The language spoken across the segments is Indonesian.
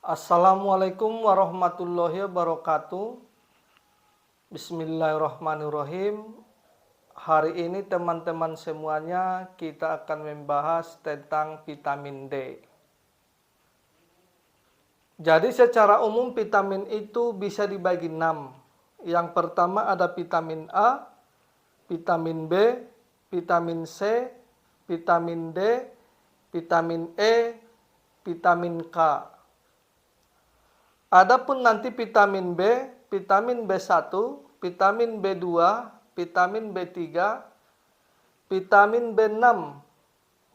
Assalamualaikum warahmatullahi wabarakatuh. Bismillahirrahmanirrahim. Hari ini teman-teman semuanya kita akan membahas tentang vitamin D. Jadi secara umum vitamin itu bisa dibagi 6. Yang pertama ada vitamin A, vitamin B, vitamin C, vitamin D, vitamin E, vitamin K. Adapun nanti vitamin B, vitamin B1, vitamin B2, vitamin B3, vitamin B6,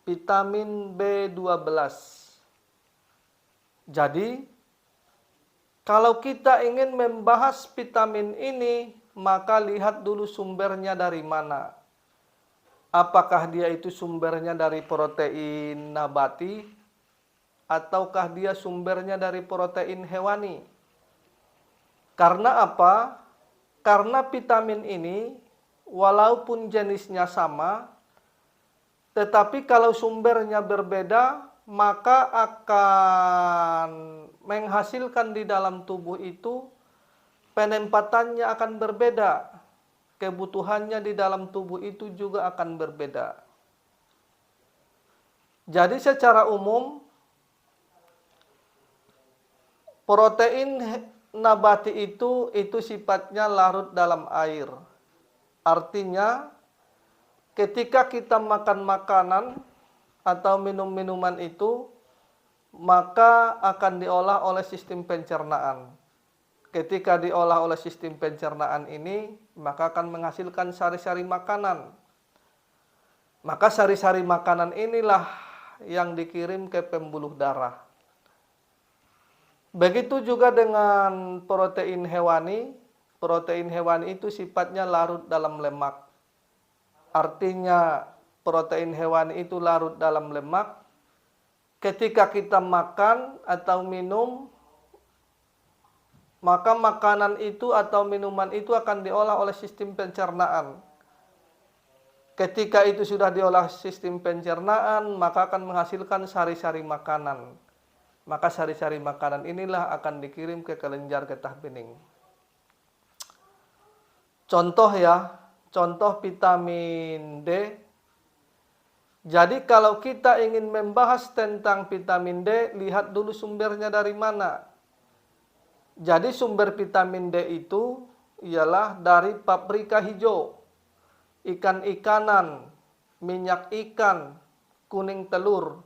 vitamin B12. Jadi, kalau kita ingin membahas vitamin ini, maka lihat dulu sumbernya dari mana. Apakah dia itu sumbernya dari protein nabati, ataukah dia sumbernya dari protein hewani? Karena apa? Karena vitamin ini walaupun jenisnya sama, tetapi kalau sumbernya berbeda, maka akan menghasilkan di dalam tubuh itu penempatannya akan berbeda. Kebutuhannya di dalam tubuh itu juga akan berbeda. Jadi secara umum protein nabati itu sifatnya larut dalam air. Artinya ketika kita makan makanan atau minum minuman itu, maka akan diolah oleh sistem pencernaan. Ketika diolah oleh sistem pencernaan ini, maka akan menghasilkan sari-sari makanan. Maka sari-sari makanan inilah yang dikirim ke pembuluh darah. Begitu juga dengan protein hewani. Protein hewani itu sifatnya larut dalam lemak. Artinya protein hewani itu larut dalam lemak. Ketika kita makan atau minum, maka makanan itu atau minuman itu akan diolah oleh sistem pencernaan. Ketika itu sudah diolah sistem pencernaan, maka akan menghasilkan sari-sari makanan. Maka sari-sari makanan inilah akan dikirim ke kelenjar getah bening. Contoh vitamin D. Jadi kalau kita ingin membahas tentang vitamin D, lihat dulu sumbernya dari mana. Jadi sumber vitamin D itu ialah dari paprika hijau, ikan-ikanan, minyak ikan, kuning telur.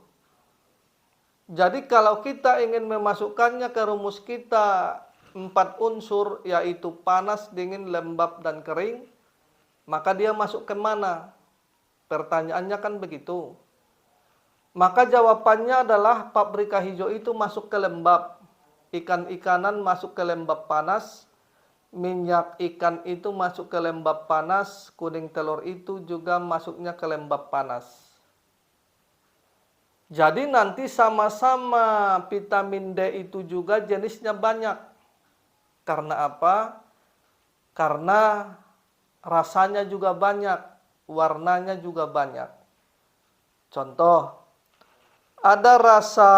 Jadi kalau kita ingin memasukkannya ke rumus kita 4 unsur, yaitu panas, dingin, lembab, dan kering, maka dia masuk ke mana? Pertanyaannya kan begitu. Maka jawabannya adalah paprika hijau itu masuk ke lembab, ikan-ikanan masuk ke lembab panas, minyak ikan itu masuk ke lembab panas, kuning telur itu juga masuknya ke lembab panas. Jadi nanti sama-sama vitamin D itu juga jenisnya banyak. Karena apa? Karena rasanya juga banyak, warnanya juga banyak. Contoh, ada rasa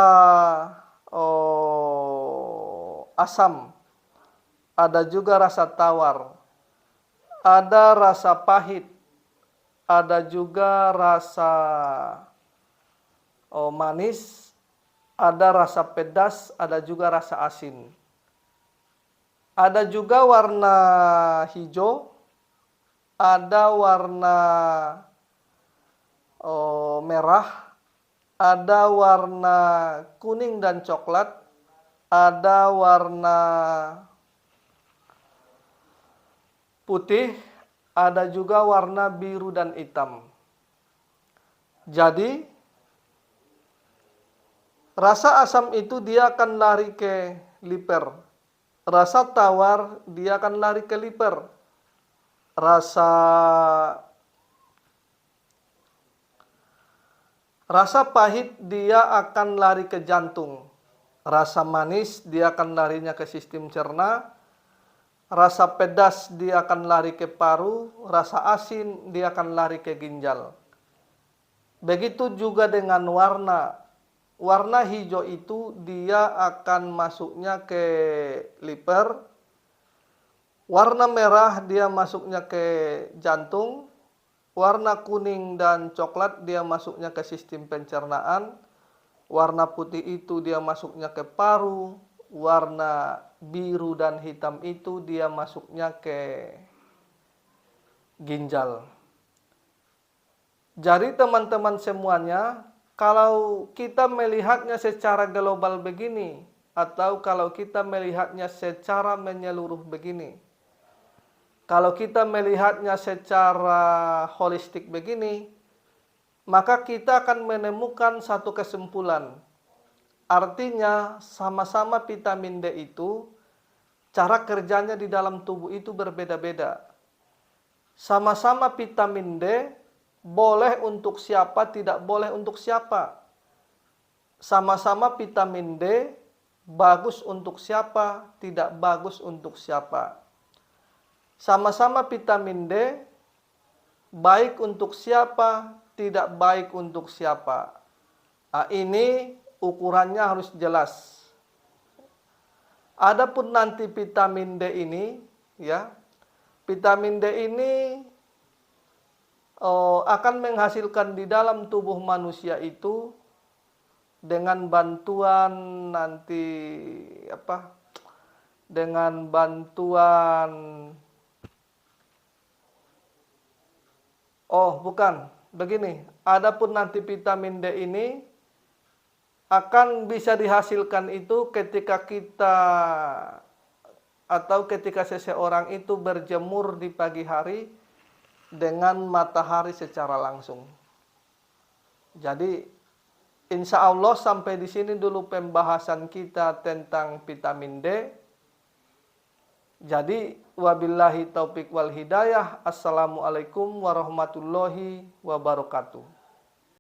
asam, ada juga rasa tawar, ada rasa pahit, ada juga rasa manis, ada rasa pedas, ada juga rasa asin. Ada juga warna hijau, ada warna merah, ada warna kuning dan coklat, ada warna putih, ada juga warna biru dan hitam. Jadi rasa asam itu dia akan lari ke liver. Rasa tawar dia akan lari ke liver. Rasa pahit dia akan lari ke jantung. Rasa manis dia akan larinya ke sistem cerna. Rasa pedas dia akan lari ke paru. Rasa asin dia akan lari ke ginjal. Begitu juga dengan warna. warna hijau itu dia akan masuknya ke liver, warna merah dia masuknya ke jantung, warna kuning dan coklat dia masuknya ke sistem pencernaan, warna putih itu dia masuknya ke paru, warna biru dan hitam itu dia masuknya ke ginjal. Jadi teman-teman semuanya, kalau kita melihatnya secara global begini, atau kalau kita melihatnya secara menyeluruh begini, kalau kita melihatnya secara holistik begini, maka kita akan menemukan satu kesimpulan. Artinya sama-sama vitamin D itu, cara kerjanya di dalam tubuh itu berbeda-beda. Sama-sama vitamin D, boleh untuk siapa, tidak boleh untuk siapa. Sama-sama vitamin D, bagus untuk siapa, tidak bagus untuk siapa. Sama-sama vitamin D, baik untuk siapa, tidak baik untuk siapa. Nah, ini ukurannya harus jelas. Adapun nanti vitamin D ini, ya, vitamin D ini akan menghasilkan di dalam tubuh manusia itu dengan bantuan nanti dengan bantuan begini. Adapun nanti vitamin D ini akan bisa dihasilkan itu ketika kita atau ketika seseorang itu berjemur di pagi hari dengan matahari secara langsung. Jadi insya Allah sampai di sini dulu pembahasan kita tentang vitamin D. Jadi wabillahi taufik wal hidayah. Assalamualaikum warahmatullahi wabarakatuh.